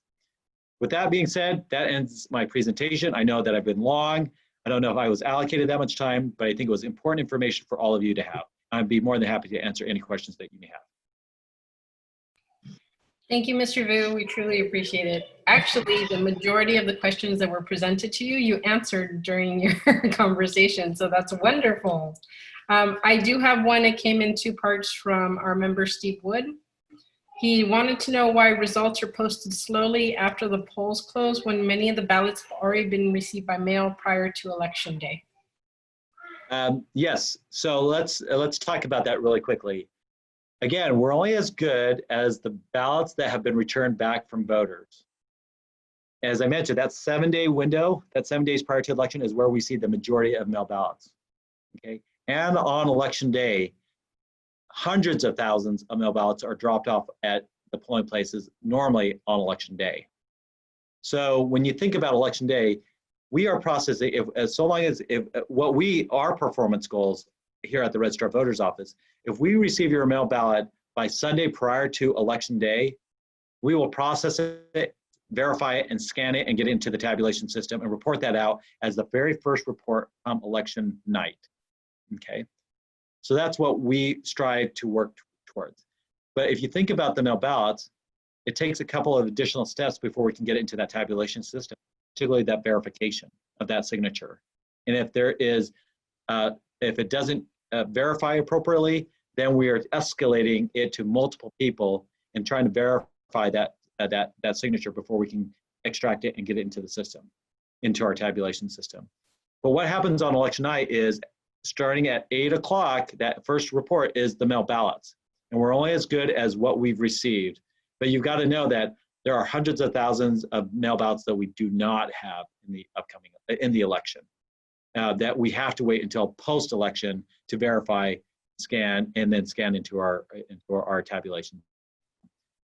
With that being said, that ends my presentation. I know that I've been long. I don't know if I was allocated that much time, but I think it was important information for all of you to have. I'd be more than happy to answer any questions that you may have. Thank you, Mr. Vu. We truly appreciate it. Actually, the majority of the questions that were presented to you, you answered during your conversation, so that's wonderful. I do have one that came in 2 parts from our member, Steve Wood. He wanted to know why results are posted slowly after the polls close when many of the ballots have already been received by mail prior to Election Day. Yes, so let's talk about that really quickly. Again, we're only as good as the ballots that have been returned back from voters. As I mentioned, that 7-day window, that 7 days prior to election is where we see the majority of mail ballots, okay? And on Election Day, hundreds of thousands of mail ballots are dropped off at the polling places normally on Election Day. So when you think about Election Day, we are processing, our performance goals here at the Registrar Voters Office, if we receive your mail ballot by Sunday prior to Election Day, we will process it, verify it, and scan it and get it into the tabulation system and report that out as the very first report on election night, okay? So that's what we strive to work towards. But if you think about the mail ballots, it takes a couple of additional steps before we can get it into that tabulation system, particularly that verification of that signature. And if there is, if it doesn't verify appropriately, then we are escalating it to multiple people and trying to verify that signature before we can extract it and get it into the system, into our tabulation system. But what happens on election night is starting at 8 o'clock, that first report is the mail ballots. And we're only as good as what we've received. But you've got to know that there are hundreds of thousands of mail ballots that we do not have in the upcoming, in the election, that we have to wait until post-election to verify, scan, and then scan into our tabulation.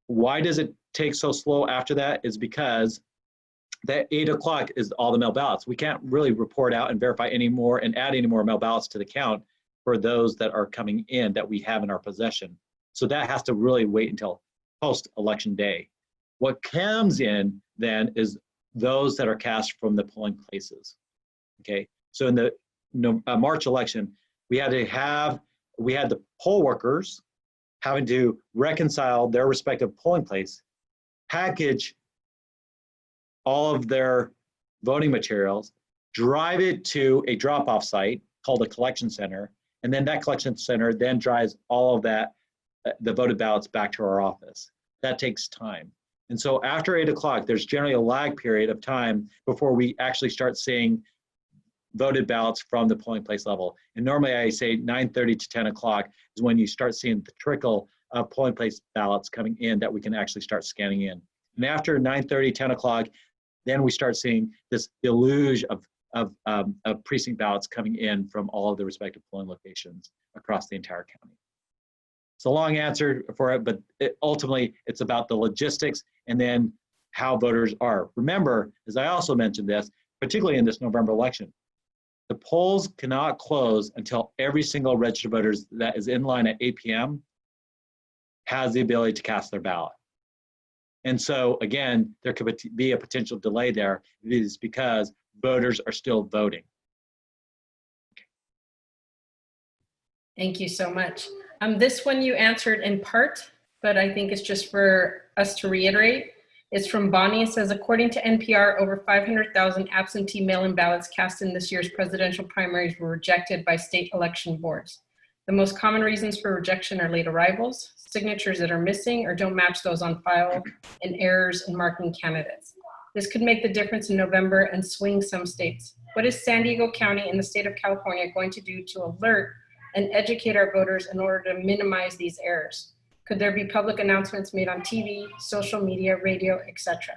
Why does it take so slow after that? Is because that 8 o'clock is all the mail ballots. We can't really report out and verify any more and add any more mail ballots to the count for those that are coming in that we have in our possession. So that has to really wait until post-election day. What comes in then is those that are cast from the polling places, okay? So in the March election, we had the poll workers having to reconcile their respective polling place, package all of their voting materials, drive it to a drop-off site called a collection center, and then that collection center then drives all of that, the voted ballots back to our office. That takes time. And so after 8 o'clock, there's generally a lag period of time before we actually start seeing voted ballots from the polling place level. And normally I say 9:30 to 10 o'clock is when you start seeing the trickle of polling place ballots coming in that we can actually start scanning in. And after 9:30, 10 o'clock, then we start seeing this deluge of precinct ballots coming in from all of the respective polling locations across the entire county. It's a long answer for it, but ultimately it's about the logistics and then how voters are. Remember, as I also mentioned this, particularly in this November election, the polls cannot close until every single registered voter that is in line at 8 p.m. has the ability to cast their ballot. And so again, there could be a potential delay there. It is because voters are still voting. Thank you so much. This one you answered in part, but I think it's just for us to reiterate. It's from Bonnie. It says, according to NPR, over 500,000 absentee mail-in ballots cast in this year's presidential primaries were rejected by state election boards. The most common reasons for rejection are late arrivals, signatures that are missing or don't match those on file, and errors in marking candidates. This could make the difference in November and swing some states. What is San Diego County and the state of California going to do to alert and educate our voters in order to minimize these errors? Could there be public announcements made on TV, social media, radio, etc.?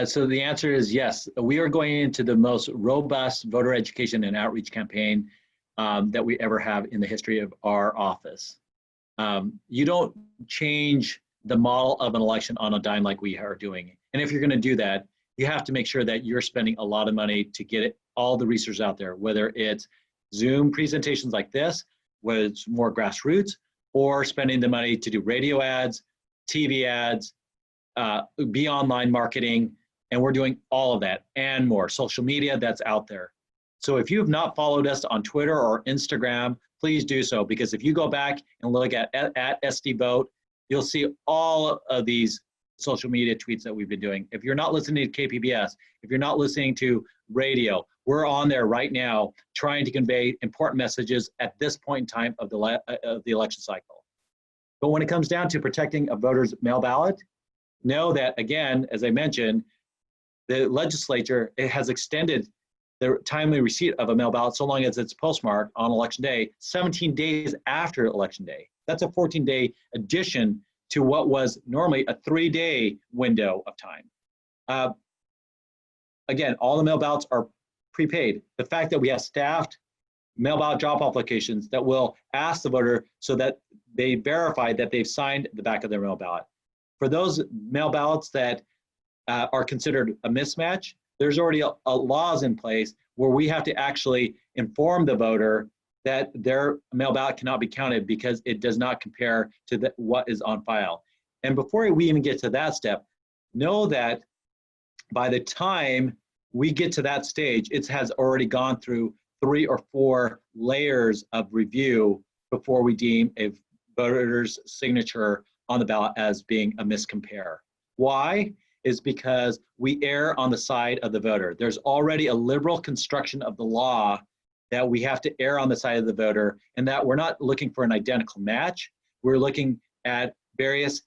So the answer is yes. We are going into the most robust voter education and outreach campaign that we ever have in the history of our office. You don't change the model of an election on a dime like we are doing. And if you're going to do that, you have to make sure that you're spending a lot of money to get all the research out there, whether it's Zoom presentations like this, whether it's more grassroots, or spending the money to do radio ads, TV ads, be online marketing, and we're doing all of that and more. Social media, that's out there. So if you have not followed us on Twitter or Instagram, please do so, because if you go back and look at SD Vote, you'll see all of these social media tweets that we've been doing. If you're not listening to KPBS, if you're not listening to radio, we're on there right now trying to convey important messages at this point in time of the election cycle. But when it comes down to protecting a voter's mail ballot, know that, again, as I mentioned, the legislature, it has extended the timely receipt of a mail ballot so long as it's postmarked on election day, 17 days after election day. That's a 14-day addition to what was normally a 3-day window of time. Again, all the mail ballots are prepaid. The fact that we have staffed mail ballot drop-off locations that will ask the voter so that they verify that they've signed the back of their mail ballot. For those mail ballots that are considered a mismatch, there's already laws in place where we have to actually inform the voter that their mail ballot cannot be counted because it does not compare to what is on file. And before we even get to that step, know that by the time we get to that stage, it has already gone through 3 or 4 layers of review before we deem a voter's signature on the ballot as being a miscompare. Why? Is because we err on the side of the voter. There's already a liberal construction of the law that we have to err on the side of the voter, and that we're not looking for an identical match. We're looking at various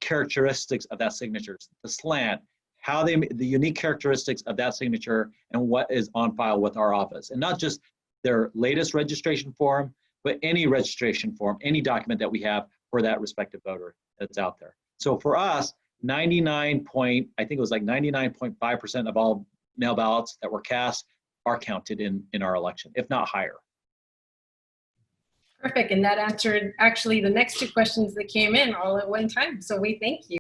characteristics of that signature, the slant, the unique characteristics of that signature and what is on file with our office. And not just their latest registration form, but any registration form, any document that we have for that respective voter that's out there. So for us, 99.5% of all mail ballots that were cast are counted in our election, if not higher. Perfect, and that answered actually the next 2 questions that came in all at one time, so we thank you.